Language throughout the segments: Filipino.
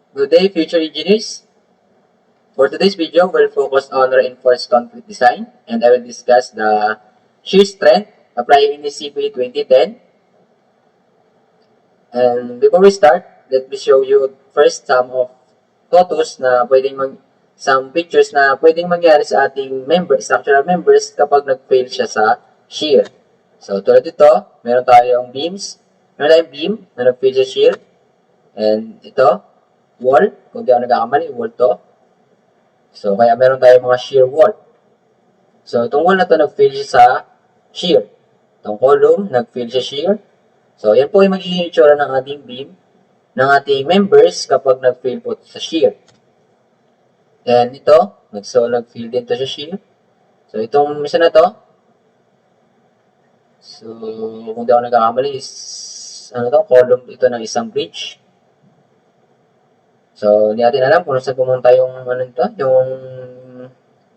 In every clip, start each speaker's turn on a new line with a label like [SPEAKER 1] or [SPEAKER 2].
[SPEAKER 1] Good day, future engineers. For today's video, we'll focus on reinforced concrete design, and I will discuss the shear strength applying in Nscp 2010. And before we start, let me show you first some of photos na some pictures na pwedeng mangyari sa ating structural members kapag nag-fail siya sa shear. So, tulad ito, meron tayong beam na nag-fail sa shear. And ito, wall, kung di ako nagkakamali, wall to. So, kaya meron tayong mga shear wall. So, itong wall na to nag-fail siya sa shear. Itong column, nag-fail siya shear. So, yan po yung magiging itsura ng ating beam, ng ating members kapag nag-fail po sa shear. And ito, nag-fail din to sa shear. So, itong isa na to, so, kung di ako nagkakamali, is, column ito ng isang bridge. So, hindi natin alam kung saan pumunta yung, yung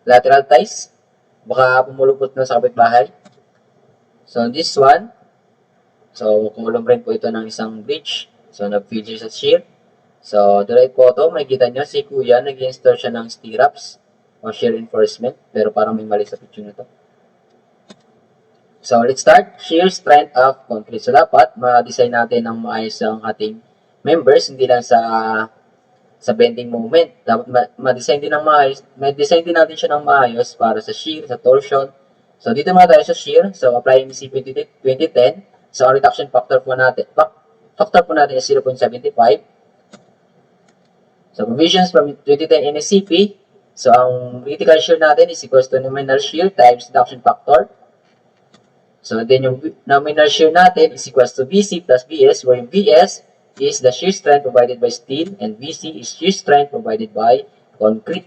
[SPEAKER 1] lateral ties. Baka pumulupot na sa kapitbahay. So, this one, so, column rin po ito ng isang bridge. So, nag-fail sa shear. So, the right photo, makikita nyo, si Kuya, nag-install siya ng stirrups o shear reinforcement. Pero parang may mali sa picture na to. So, let's start. Shear strength of concrete. So, dapat, ma-design natin ng maayos ang ating members, hindi lang sa bending moment. Dapat ma-design din ng maayos. Ma-design din natin siya ng maayos para sa shear, sa torsion. So, dito muna tayo sa shear. So, applying Nscp 2010. So, ang reduction factor po natin is 0.75. So, provisions from 2010 Nscp. So, ang critical shear natin is equals to nominal shear times reduction factor. So, then yung nominal shear natin is equals to VC plus VS, where yung VS is the shear strength provided by steel and VC is shear strength provided by concrete.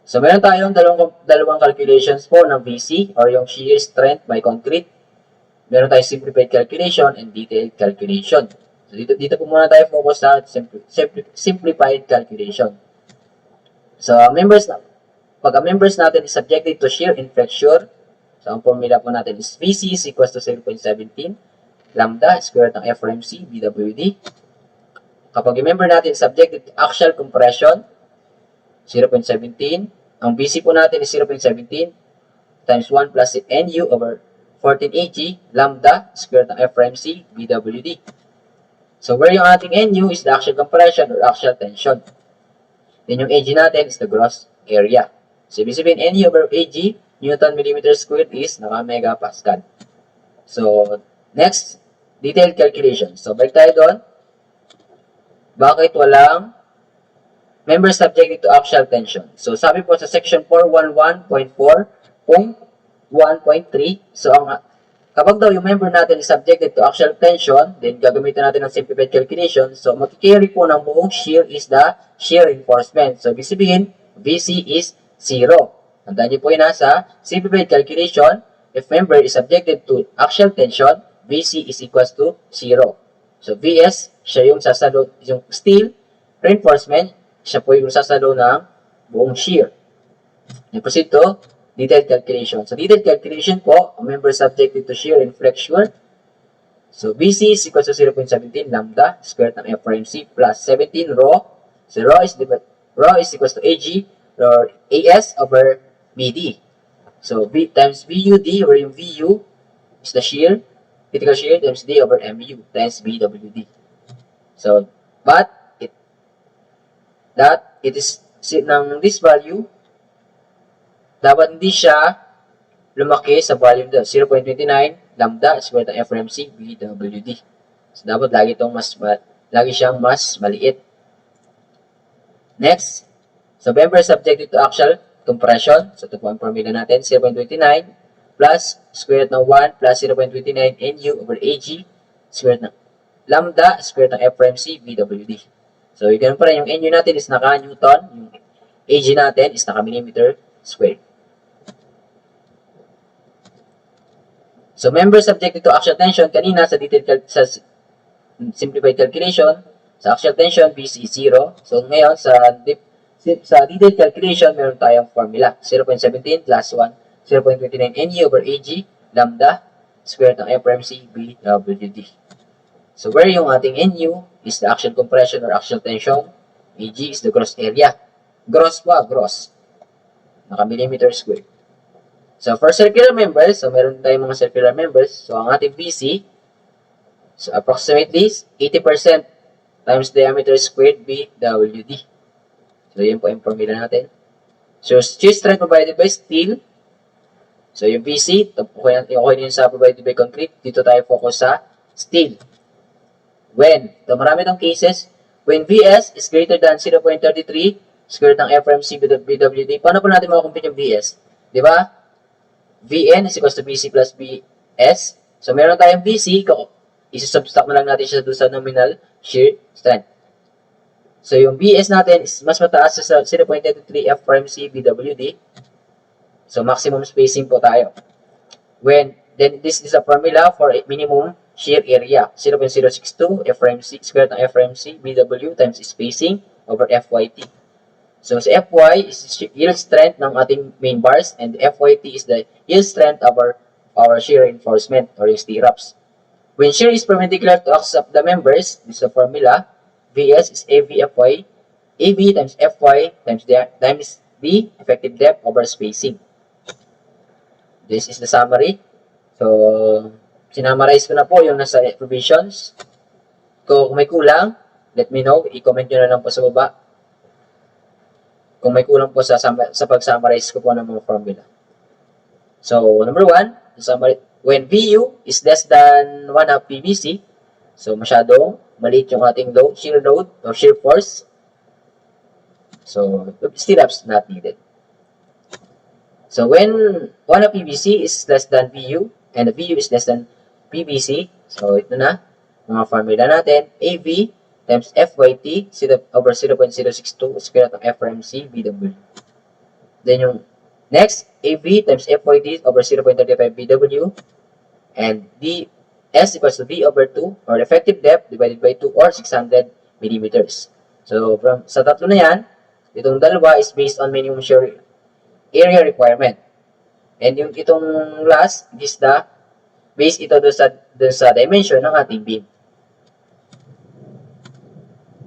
[SPEAKER 1] So, meron tayong dalawang calculations po ng VC or yung shear strength by concrete. Meron tayong simplified calculation and detailed calculation. So, dito po muna tayo focus sa simplified calculation. So, pag ang members natin is subjected to shear and flexure, so, ang formula po natin is VC is equals to 0.17 lambda square root ng FRMC BWD. Kapag yung member natin is subjected to axial compression, 0.17. Ang BC po natin is 0.17 times 1 plus NU over 14 AG lambda square root ng FRMC BWD. So, where yung ating NU is the axial compression or axial tension. Then yung AG natin is the gross area. So, ibig sabihin NU over AG, Newton millimeter squared is naka-megapascal. So, next, detailed calculation. So, balik tayo doon. Bakit walang member subjected to axial tension? So, sabi po sa section 411.4.1.3, so, kapag daw yung member natin is subjected to axial tension, then gagamitin natin ng simplified calculation. So, makikarry po ng buong shear is the shear reinforcement. So, ibig sabihin, VC is 0. Tandaan niyo po yun sa simplified calculation, if member is subjected to axial tension, VC is equals to 0. So, VS, siya yung sasalo, yung steel reinforcement, siya po yung sasalo ng buong shear. And proceed to detailed calculation. So, detailed calculation po, a member subjected to shear and flexure. So, VC is equals to 0.17 lambda square root ng FRMC plus 17 rho. So, rho is equals to AG or AS over BD. So, V times VUD, where yung VU is the shear, critical shear times D over MU times BWD. So, but it is ng this value, dapat hindi siya lumaki sa volume 0.29 lambda square root ng FRMC BWD. So, dapat lagi siyang mas maliit. Next, so member subjected to axial compression. So, ito po ang formula natin, 0.29 plus square root ng 1 plus 0.29 NU over AG square root ng lambda square root ng FRMC BWD. So, ganun pa rin, yung NU natin is naka-Newton, yung AG natin is naka-millimeter square. So, member subjected to axial tension, kanina sa simplified calculation, sa axial tension, VC is 0. So, ngayon, sa detailed calculation, meron tayong formula. 0.17 plus 1, 0.29 NU over AG, lambda, square root ng FRMC BWD. So, where yung ating NU is the axial compression or axial tension. AG is the gross area. Gross pa, gross. Naka-millimeter square. So, for circular members, so meron tayong mga circular members. So, ang ating BC, so approximately 80% times diameter squared BWD. So, yun po yung formula natin. So, shear strength provided by steel. So, yung BC, okay din sa provided by concrete. Dito tayo focus sa steel. When, marami ng cases, when VS is greater than 0.33 square root ng FRMC BWD, paano po natin makakompute yung VS? Di ba? Vn is equals to BC plus BS. So, meron tayong BC, isusubtract na lang natin siya doon sa nominal shear strength. So, yung BS natin is mas mataas sa 0.33 FRMC BWD. So, maximum spacing po tayo. Then this is a formula for minimum shear area. 0.062 FRMC, square ng FRMC BW times spacing over FYT. So, sa FY is yield strength ng ating main bars and FYT is the yield strength of our shear reinforcement or yung stirrups. When shear is perpendicular to axis of the members, this is the formula. VS is AV times FY times the effective depth over spacing. This is the summary. So, sinamarize ko na po yung nasa provisions. Kung may kulang, let me know. I-comment nyo na lang po sa baba. Kung may kulang po sa pag-summarize ko po ng mga formula. So, number 1, when VU is less than 1/2 PVC, so masyadong maliit yung ating shear load or shear force. So, stirrups not needed. So, when 1/2 PVC is less than VU and the VU is less than PVC, so ito na, mga formula natin, AV times FYT over 0.062 square root ng FRMC BW. Then yung next, AV times FYT over 0.35 BW and DS equals to V over 2 or effective depth divided by 2 or 600 millimeters. So, sa tatlo na yan, itong dalawa is based on minimum shear area requirement. And yung itong last is the base ito doon sa dimension ng ating beam.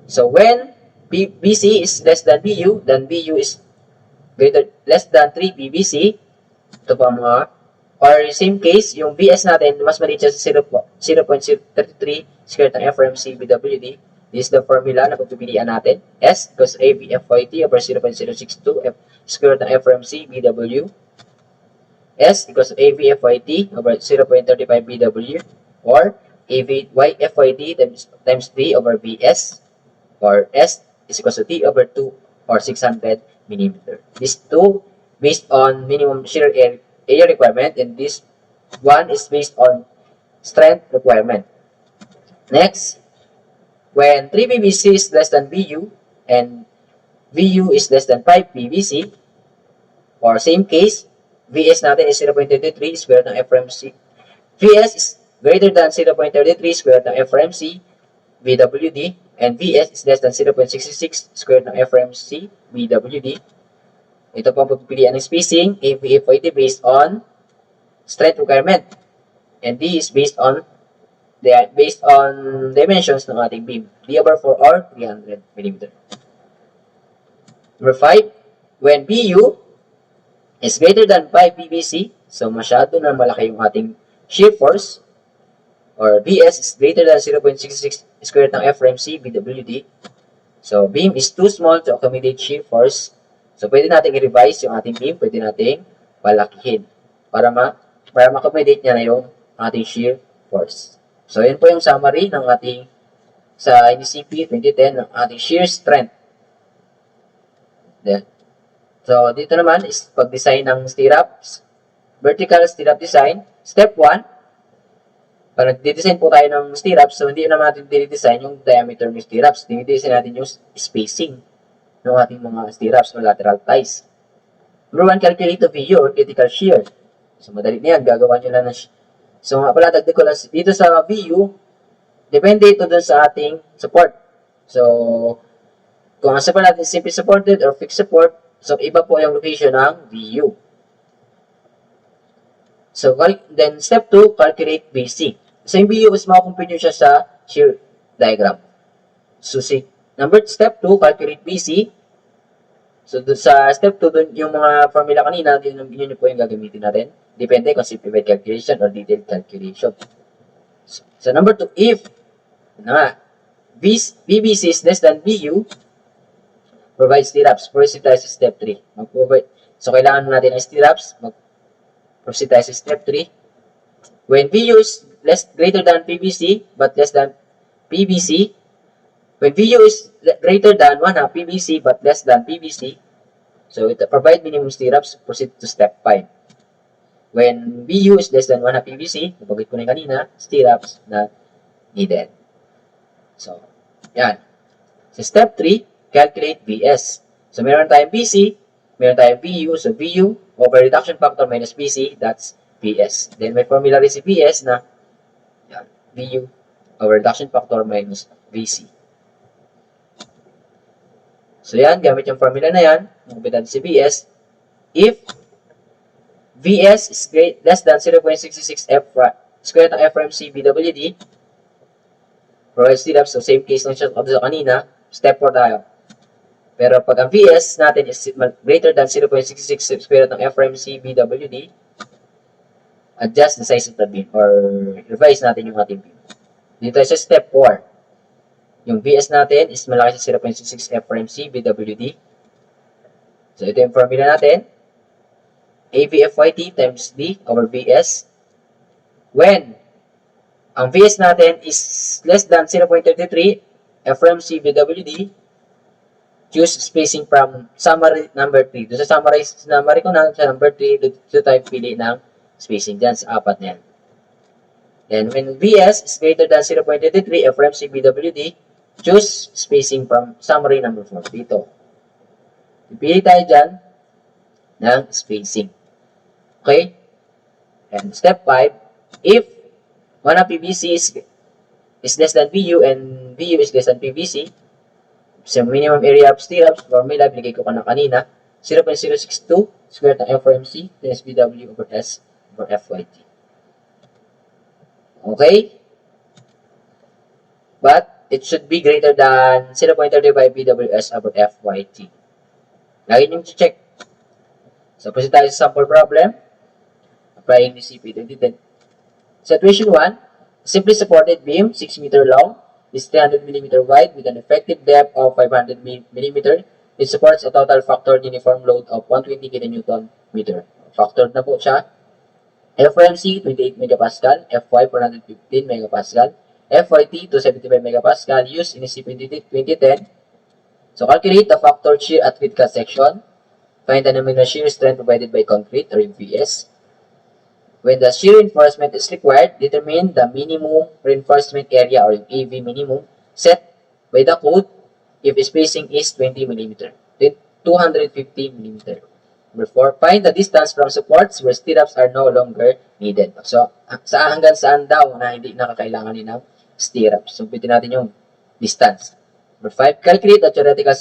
[SPEAKER 1] So, when BC is less than BU, then BU is less than 3 PVC. Ito pa mga, or same case, yung BS natin, mas maliit siya sa 0.033 square ng FRMC BWD. This is the formula na pagpipilian natin. S equals AVFYT over 0.062 square ng FRMC BW. S equals AVFYT over 0.35 BW or AVYFYT times D over BS or S is equals to T over 2 or 600 millimeter. These two based on minimum shear area requirement and this one is based on strength requirement. Next, when 3 PVC is less than VU and VU is less than 5 PVC or same case, VS natin is 0.33 square ng FRMC. VS is greater than 0.33 square ng FRMC BWD and VS is less than 0.66 square ng FRMC BWD. Ito po ang pagpipilian ng spacing, AVFYT based on strength requirement. And D is based on dimensions ng ating beam. D over 4 or 300 mm. Number 5, when BU is greater than 5 PVC, so masyado na malaki yung ating shear force, or BS is greater than 0.66 square root ng FRMC BWD. So, beam is too small to accommodate shear force. So, pwede natin i-revise yung ating beam, pwede natin palakihin para ma-accommodate niya na yung ating shear force. So, yun po yung summary ng ating sa Nscp 2010 ng ating shear strength. Then, so, dito naman is pag-design ng stirrups. Vertical stirrup design. Step 1, pag nag-design po tayo ng stirrups, so hindi naman natin dinidesign yung diameter ng stirrups. Dinidesign natin yung spacing ng ating mga stirrups o lateral ties. Number 1, calculate the VU or critical shear. So, madali na yan. Gagawa nyo lang na. So, nga pala, dagdag ko lang dito sa VU, depende ito dun sa ating support. So, kung ang support natin simply supported or fixed support, so iba po yung location ng VU. So, then step 2, calculate BC. So, yung VU is makakompute nyo siya sa shear diagram. So, Step 2, calculate BC. So, sa step 2, dun, yung mga formula kanina, yun po yung gagamitin natin. Depende kung simplified calculation or detailed calculation. So, number 2, if BBC is less than BU, provide stirrups. Proceed tayo sa step 3. So, kailangan natin ng stirrups. Proceed tayo sa step 3. When VU is greater than PBC, but less than PBC, when VU is greater than 1 half PBC, but less than PBC, so it provide minimum stirrups. Proceed to step 5. When VU is less than 1 half PBC, napagit ko na kanina, stirrups not needed. So, yan. Sa step 3, calculate VS. So, meron tayong BC, meron tayong VU. So, VU over reduction factor minus BC, that's VS. Then, may formula rin si VS na yan, VU over reduction factor minus VC. So, yan, gamit yung formula na yan, magpitan si VS. If VS is less than 0.66 F square ng FRMC BWD, provide stirrups. So, same case lang siya sa kanina. Step 4 tayo. Pero pag ang VS natin is greater than 0.66 square ng FRMC BWD, adjust the size of the beam or revise natin yung ating beam. Dito sa step 4, yung VS natin is malaki sa 0.66 FRMC BWD. So, ito yung formula natin. AVFYT times D over VS. When ang VS natin is less than 0.33 FRMC BWD, choose spacing from summary number 3. Doon sa summary ko na sa number 3, dito tayo pili ng spacing dyan sa apat na yan. Then, when VS is greater than 0.33 FRMC BWD, choose spacing from summary number 4 dito. Pipili tayo dyan ng spacing. Okay? And step 5, if 1 half PBC is less than VU and VU is less than PBC, so minimum area of stirrups, formula, binigay ko na kanina, 0.062 square ng FRMC times BW over S over FYT. Okay? But, it should be greater than 0.35 BWS over FYT. Lagi nyo check. So, proceed tayo sa sample problem. Applying the Nscp 2010. Situation 1, simply supported beam, 6 meter long, is 300 mm wide with an effective depth of 500 mm. It supports a total factored uniform load of 120 kN meter. Factored na po siya. FRMC, 28 MPa, FY, 415 MPa, FYT, 275 MPa, used in Nscp 2010. So, calculate the factored shear at critical section. Find the nominal shear strength provided by concrete or VS. When the shear reinforcement is required, determine the minimum reinforcement area or AV minimum set by the code if spacing is 20 mm, 250 mm. Number 4, find the distance from supports where stirrups are no longer needed. So, hanggang saan daw na hindi nakakailangan ng stirrups. So, pitin natin yung distance. Number 5, calculate the theoretical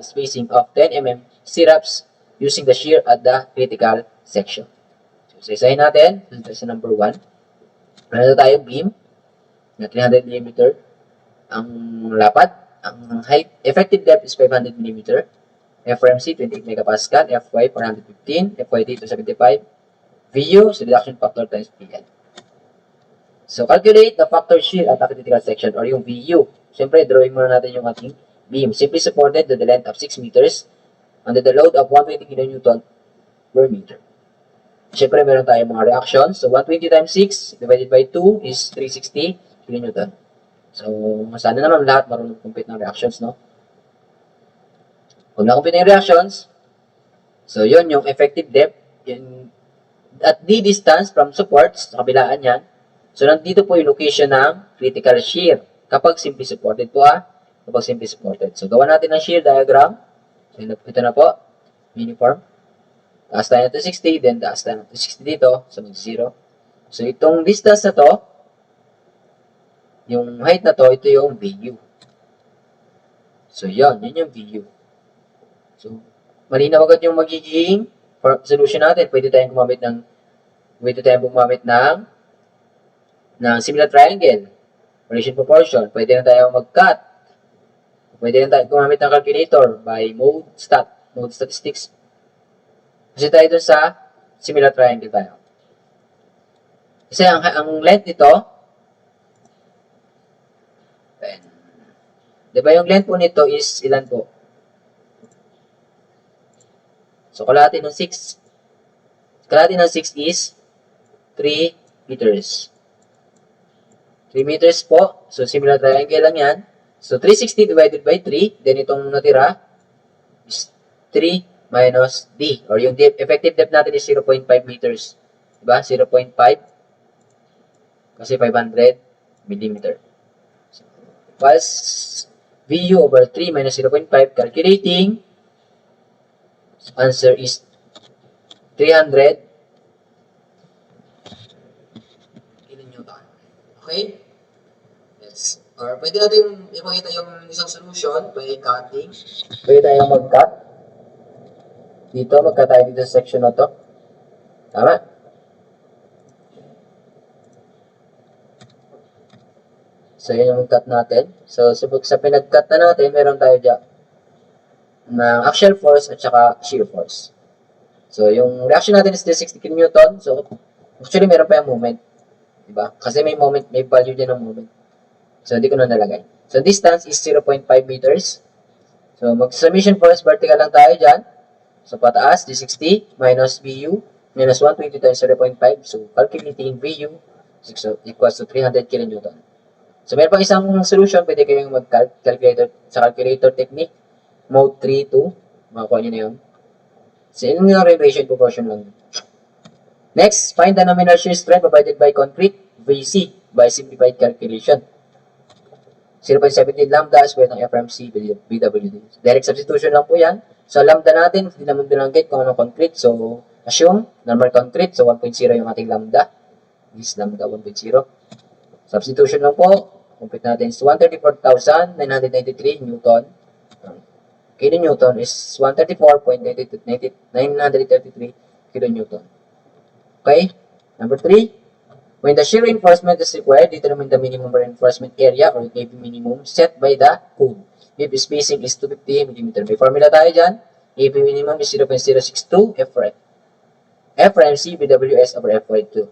[SPEAKER 1] spacing of 10 mm stirrups using the shear at the critical section. So, isahin natin. Sa number 1. Meron tayo beam na 300 mm. Ang lapad, ang height, effective depth is 500 mm. FRMC, 28 MPa. FY, 415. FYT, 275. VU, so reduction factor times PL. So, calculate the factor shear at the critical section or yung VU. Siyempre, drawing muna natin yung ating beam. Simply supported to the length of 6 meters under the load of 120 kN per meter. Siyempre, meron tayong mga reactions. So, 120 times 6 divided by 2 is 360 kN. So, sana naman lahat marunong compute ng reactions, no? Kung na-compute ng reactions, so, yun yung effective depth. Yun, at the distance from supports, sa kabilaan yan. So, nandito po yung location ng critical shear. Kapag simply supported po, kapag simply supported. So, gawa natin ng shear diagram. So, ito na po. Uniform. Taas tayo na to 60, then taas tayo na to 60 dito, so mag-0. So, itong distance na to, yung height na to, ito yung VU. So, yun yung VU. So, malinaw agad yung magiging solution natin. Pwede tayong gumamit ng similar triangle, relation proportion. Pwede na tayo mag-cut Pwede rin tayo gumamit ng calculator by mode statistics. Kasi tayo dun sa similar triangle tayo. Kasi ang length nito, diba yung length po nito is ilan po? So, kalahati ng 6. Kalahati ng 6 is 3 meters. 3 meters po. So, similar triangle lang yan. So, 360 divided by 3. Then, itong natira is 3 minus D. Or yung effective depth natin is 0.5 meters. Diba? 0.5. Kasi 500 millimeter. So, equals VU over 3 minus 0.5. Calculating. So, answer is 300 kilonewton. Okay? Yes. Or pwede natin ipakita yung isang solution by cutting. Pwede tayong mag-cut. Dito, mag-cut tayo dito sa section na to. Tama? So, yun yung cut natin. So, sa pinag-cut na natin, meron tayo dyan ng axial force at saka shear force. So, yung reaction natin is 360 kN. So, actually, meron pa yung moment. Diba? Kasi may moment, may value din ng moment. So, hindi ko na nalagay. So, distance is 0.5 meters. So, mag-summation force, vertical lang tayo dyan. So, pataas, 360 minus VU minus 120 times 0.5. So, calculating VU equals to 300 kN. So, meron pang isang solution. Pwede kayong mag-calculator sa calculator technique. Mode 3, 2. Makakuha nyo na yun. So, yun yung ratio proportion lang. Next, find the nominal shear strength provided by concrete VC by simplified calculation. 0.17 lambda square ng FRMC BWD. Direct substitution lang po yan. So, lambda natin, hindi naman binanggit kung anong concrete. So, assume, normal concrete. So, 1.0 yung ating lambda. This lambda 1.0. Substitution lang po. Complete natin is 134,993 Newton. Kilonewton is 134.933 kilonewton. Okay? Number 3. When the shear reinforcement is required, determine the minimum reinforcement area or AB minimum set by the code. If spacing is 250 mm. May formula tayo dyan. AB minimum is 0.062 FRMC BWS over FYT.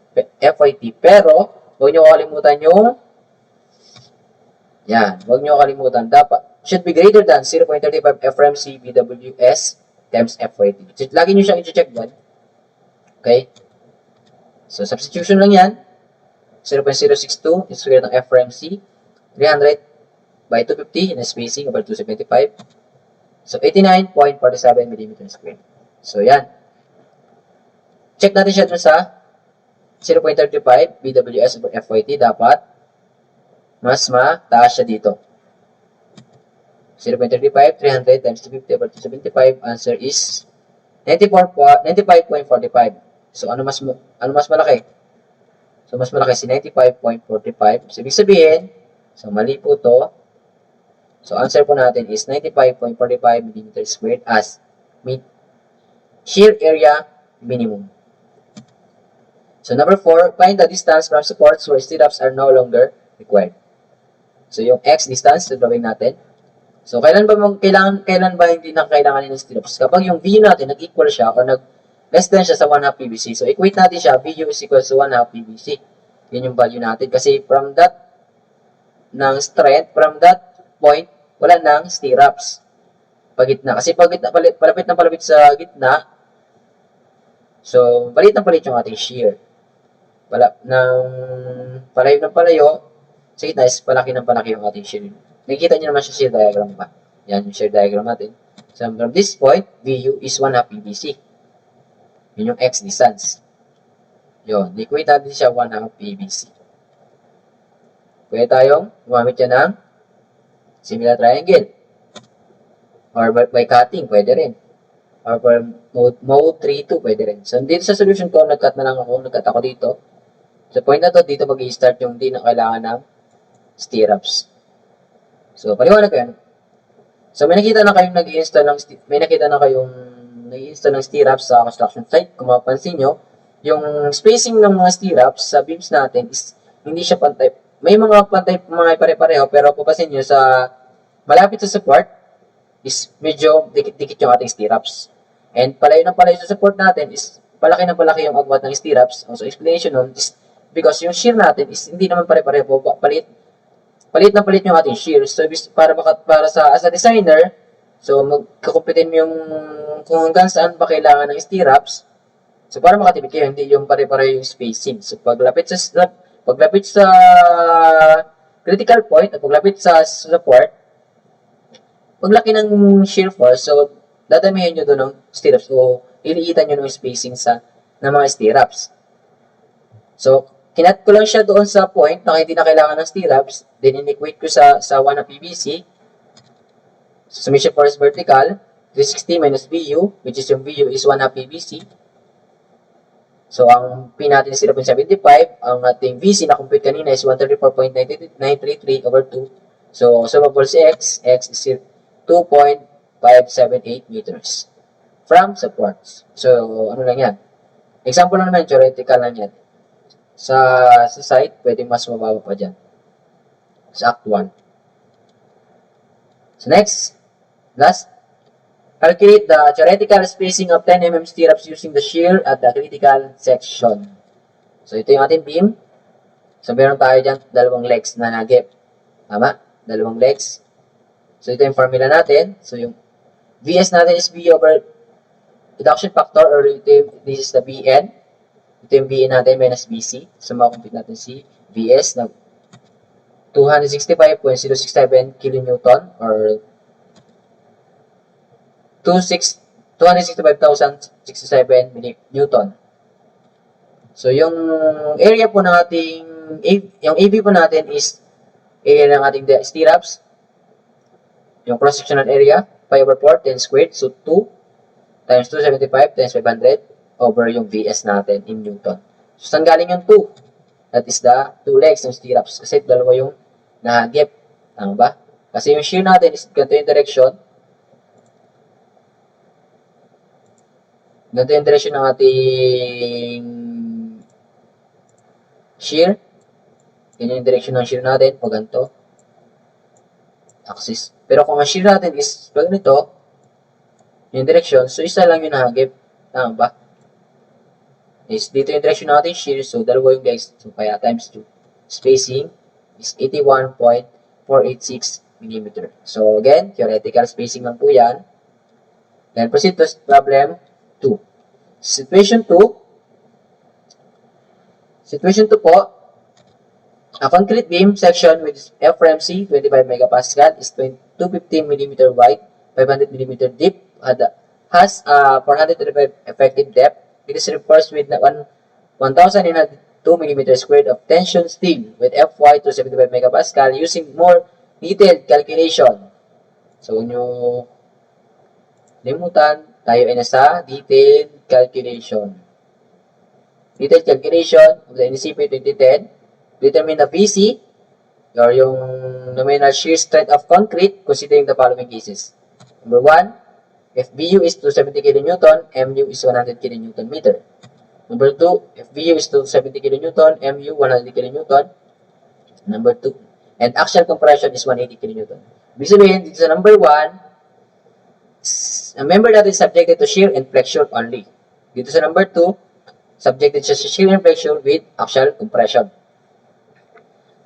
[SPEAKER 1] Pero, huwag nyo kalimutan yung huwag nyo kalimutan. Dapat should be greater than 0.35 FRMC BWS times FYT. So, lagi nyo siyang i-check dyan. Okay? So, substitution lang yan. 0.062 is square ng FRMC. 300 by 250 in a spacing over 275. So, 89.47 mm square. So, yan. Check natin siya dun sa 0.35 BWS over FYT. Dapat mas mataas siya dito. 0.35, 300 times 250 over 275. Answer is 95.45. So, ano mas malaki? So, mas malaki si 95.45. So, ibig sabihin, so, mali po to. So, answer po natin is 95.45 mm squared as shear area minimum. So, number 4, find the distance from supports where stirrups are no longer required. So, yung X distance, so, drawing natin. So, kailan ba hindi na kailangan ng stirrups? Kapag yung VU natin nag-equal siya or less than siya sa 1/2 PVC. So, equate natin siya, VU is equal to 1/2 PVC. Yun yung value natin. Kasi from that point, wala nang stirrups. Pagitna. Kasi palapit sa gitna, so, palit yung ating shear. Palayo sa gitna is palaki yung ating shear. Nakikita nyo naman sa shear diagram ba? Yan yung shear diagram natin. So, from this point, VU is 1/2 PVC. Yun yung X distance. Yun. Equate natin siya 1/2 PVC. Pwede tayong gumamit yan ng similar triangle. Or by cutting, pwede rin. Or for mode 3-2, pwede rin. So, dito sa solution ko, nag-cut ako dito. Sa point na to, dito mag-i-start yung di na kailangan ng stirrups. So, paliwanag ko yan. So, may nakita na kayong nag-i-install ng stirrups sa construction site. Kung mapapansin nyo, yung spacing ng mga stirrups sa beams natin is hindi siya pantay. May mga pantay, mga pare-pareho, pero papasin nyo sa malapit sa support is medyo dikit-dikit yung ating stirrups. And palayo na palayo sa support natin is palaki na palaki yung agwat ng stirrups. So, explanation nun is because yung shear natin is hindi naman pare-pareho. Palit na palit yung ating shear. So, para sa as a designer, so magkakumpitin mo yung kung hanggang saan ba kailangan ng stirrups. So, para makatipid kayo, hindi yung pare-pareho yung spacing. So, paglapit sa critical point, at paglapit sa support, paglaki ng shear force, so, dadamihan nyo doon ng stirrups o iliitan nyo ng spacing ng mga stirrups. So, kinat ko lang siya doon sa point na hindi na kailangan ng stirrups, then in-equate ko sa 1 na PVC. So, summation force vertical, 360 minus VU, which is yung VU is 1 half PVC. So, ang P natin is 0.75. Ang ating VC na compute kanina is 134.933 over 2. So, solvable si X is 2.578 meters from supports. So, ano lang yan? Example lang naman, theoretical lang yan. Sa site, pwede mas mababa pa dyan. Sa Act 1. So, next, last, calculate the theoretical spacing of 10 mm stirrups using the shear at the critical section. So, ito yung ating beam. So, meron tayo dyan, dalawang legs na nagip. Tama? Dalawang legs. So, ito yung formula natin. So, yung VS natin is V over reduction factor or this is the BN. Ito yung BN natin minus BC. So, makakompute natin si VS na 265.067 kilonewton or 265,067 Newton. So, yung area po ng ating, yung AB po natin is area ng ating stirrups. Yung cross-sectional area, 5 over 4, 10 squared. So, 2 times 275 times 500 over yung VS natin in Newton. So, saan galing yung 2? That is the 2 legs ng stirrups. Kasi dalawa yung nahagip. Tama ba? Kasi yung shear natin is ganito yung direction. Ganito yung direction ng ating shear. Yan yung direction ng shear natin. O ganito. Axis. Pero kung ang shear natin is pag nito, yung direction, so isa lang yung nahagip. Tama ba? Is dito yung direction ng ating shear. So, dalawa yung legs. So, kaya times 2. Spacing is 81.486 mm. So, again, theoretical spacing lang po yan. Then, proceed to problem 2. Situation 2. Situation 2 po. A concrete beam section with FRMC 25 megapascal is 215 mm wide, 500 mm deep, has 435 effective depth. It is reinforced with 1,902 mm squared of tension steel with FY to 75 megapascal using more detailed calculation. So, nyo limutan, tayo ay nasa detailed calculation. Detailed calculation of the Nscp 2010. Determine the VC or yung nominal shear strength of concrete considering the following cases. Number 1, if BU is 270 kN, MU is 100 kN meter. Number 2, if BU is 270 kN, MU 100 kN. Number 2, and axial compression is 180 kN. Ibig sabihin, dito sa number 1, a member natin is subjected to shear and flexure only. Dito sa number 2, subjected siya sa shear and flexure with axial compression.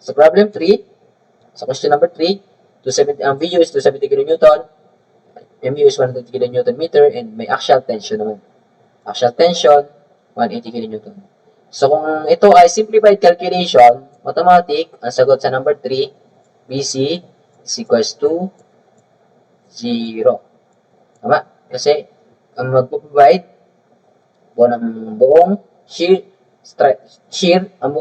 [SPEAKER 1] Sa problem 3, sa question number 3, ang VU is 270 kN, MU is 100 kN meter, and may axial tension naman. Axial tension, 180 kN. So, kung ito ay simplified calculation, automatic, ang sagot sa number 3, BC is equals to 0. Tama? Kasi, ang magpo-provide po ng buong shear, ang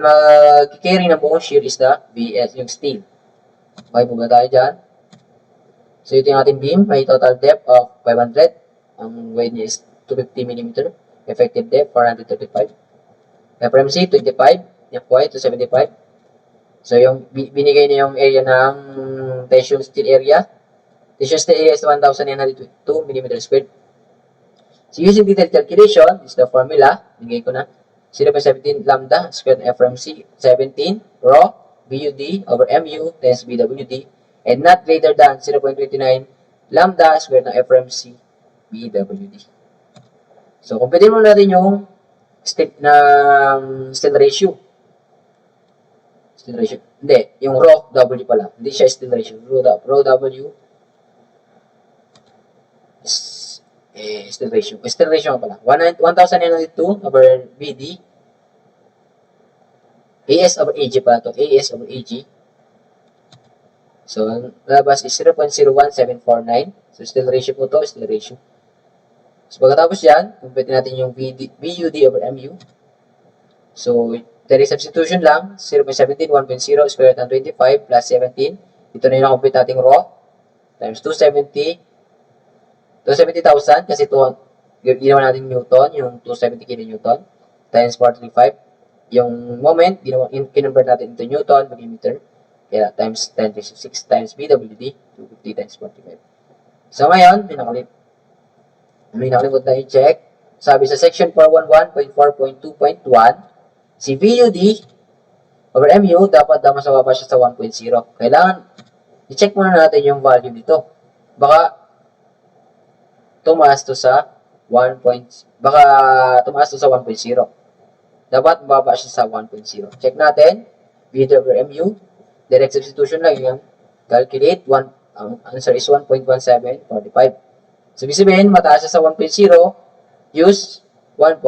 [SPEAKER 1] mag-carry ng buong shear is the VS, yung steel. Okay po ba tayo dyan? So, ito yung ating beam. May total depth of 500. Ang weight niya is 250 mm. Effective depth, 435. FRMC, 25. FY, 275. So, yung binigay niya yung area ng tension steel area. Tension steel area is 1,902 mm squared. So, using detailed calculation, this is the formula. Binigay ko na. 0.17 lambda squared FRMC 17 rho BUD over MU times BWD and not greater than 0.29 lambda squared ng FRMC BWD. So, kumpitin mo natin yung still ratio. Still ratio. Hindi, yung rho W pala. Hindi siya still ratio. Rho W is still ratio. Still ratio pala. 1,902 over BD. AS over AG pala to. AS over AG. So, labas is 0.01749. So, still ratio po to. Still ratio. So, pagkatapos yan, compute natin yung BUD over MU. So, direct substitution lang. 0.17, 1.0 square root ng 25 plus 17. Ito na yung na-compute nating rho. Times 270. 270,000 kasi ginawa natin Newton, yung 270 kN. Times 435. Yung moment, kinonvert natin into Newton, maging meter. Kaya times 10 to 6 times BWD, 250 times 45. So, ngayon, may nakalimut na i-check. Sabi sa section 411.4.2.1, si VUD over MU dapat mas mababa siya sa 1.0. Kailangan i-check muna natin yung value dito. Baka tumaas to sa 1.0. Dapat mababa siya sa 1.0. Check natin. VUD over MU. Direct substitution lang yan. Calculate. Ang answer is 1.1745. So, ibig sabihin, mataas siya sa 1.0, use 1.0.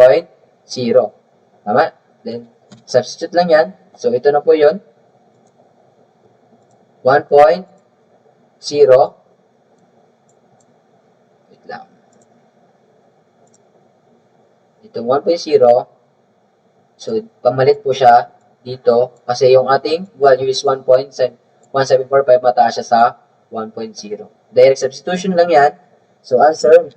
[SPEAKER 1] Tama? Then, substitute lang yan. So, ito na po yun. 1.0. Wait lang. Itong 1.0. So, pamalit po siya dito. Kasi yung ating value is 1.1745. Mataas siya sa 1.0. Direct substitution lang yan. So, answer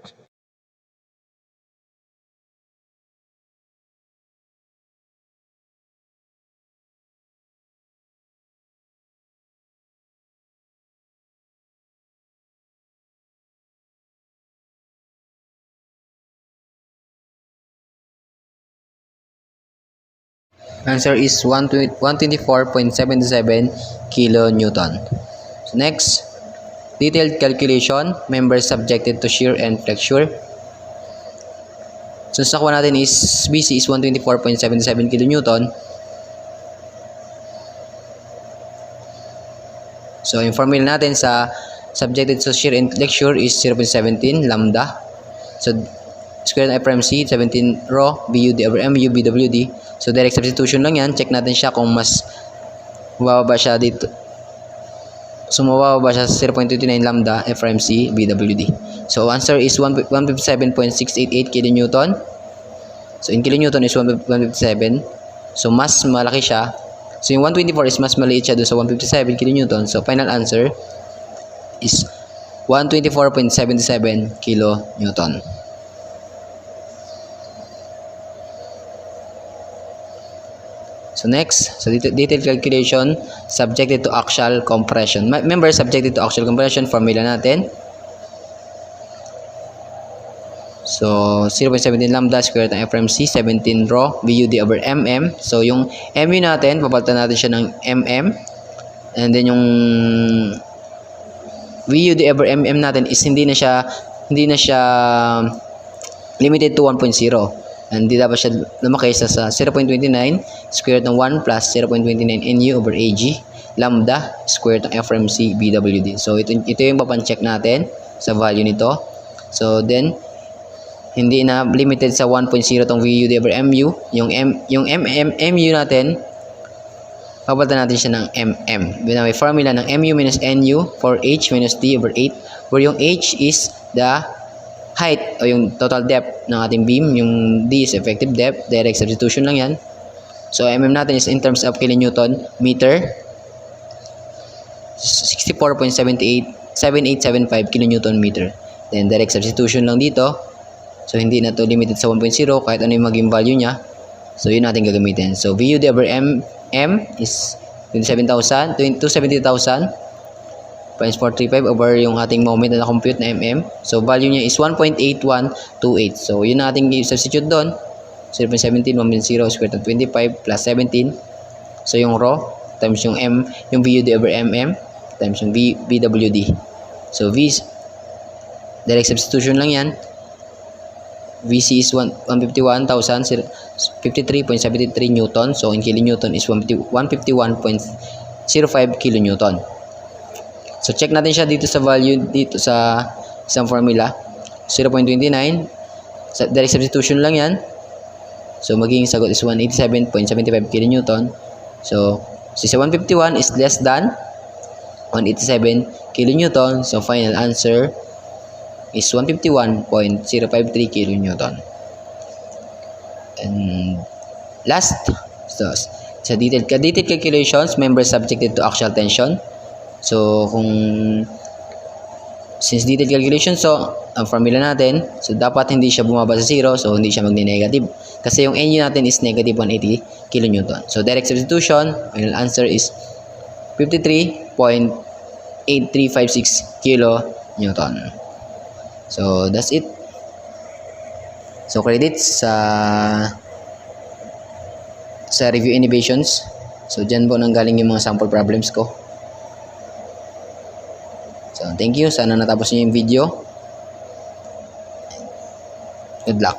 [SPEAKER 2] is 124.77 kilonewton. So next, detailed calculation, members subjected to shear and flexure. So sa nakuha natin is BC is 124.77 kilonewton. So yung formula natin sa subjected to shear and flexure is 0.17 lambda. So square ng FRMC 17 rho BUD over MU BWD. So direct substitution lang yan. Check natin siya kung mas mababa siya dito. So mababa siya sa 0.29 lambda FRMC BWD. So answer is 157.688 kilonewton. So in kilonewton is 157. So mas malaki siya. So yung 124 is mas maliit siya doon sa 157 kilonewton. So final answer is 124.77 kilonewton. So next, so detailed calculation subjected to axial compression. Remember, subjected to axial compression, formula natin. So 0.17 lambda square root ng FRMC, 17 rho BUD over MM. So yung MU natin, papalitan natin siya ng MM. And then yung VUD over MM natin is hindi na siya limited to 1.0. Hindi dapat siya lumaki sa 0.29 square root ng 1 plus 0.29 NU over AG lambda square root ng FRMC BWD. So ito yung papan-check natin sa value nito. So then hindi na limited sa 1.0 tong VUD over MU. Yung MU natin, papalitan natin siya ng MM. May formula ng MU minus NU for H minus D over 8, where yung H is the height o yung total depth ng ating beam, yung D is effective depth, direct substitution lang yan. So mm natin is in terms of kilonewton meter, 64.7875 kilonewton meter. Then direct substitution lang dito. So hindi na to limited sa 1.0 kahit ano yung maging value niya. So yun natin gagamitin. So VUD over M is 270,000 times 435 over yung ating moment na na-compute na mm. So value niya is 1.8128. So yun natin i-substitute doon. 0.17 1.0 square root of 25 plus 17. So yung rho times yung VUD over mm times yung BWD. So, direct substitution lang yan. VC is 151,053.73 Newton. So, in kilonewton is 151.05 kilonewton. So, check natin siya dito sa value, dito sa isang formula. 0.29. Direct substitution lang yan. So, magiging sagot is 187.75 kilonewton. So, si 151 is less than 187 kilonewton. So, final answer is 151.053 kilonewton. And last, so, sa detailed calculations, members subjected to axial tension. So, since detailed calculation, so, ang formula natin, so, dapat hindi siya bumaba sa 0, so, hindi siya magne-negative. Kasi yung NU natin is negative 180 kilonewton. So, direct substitution, final answer is 53.8356 kilonewton. So, that's it. So, credits sa review innovations. So, dyan po nanggaling yung mga sample problems ko. So, thank you. Sana natapos niyo yung video. Good luck.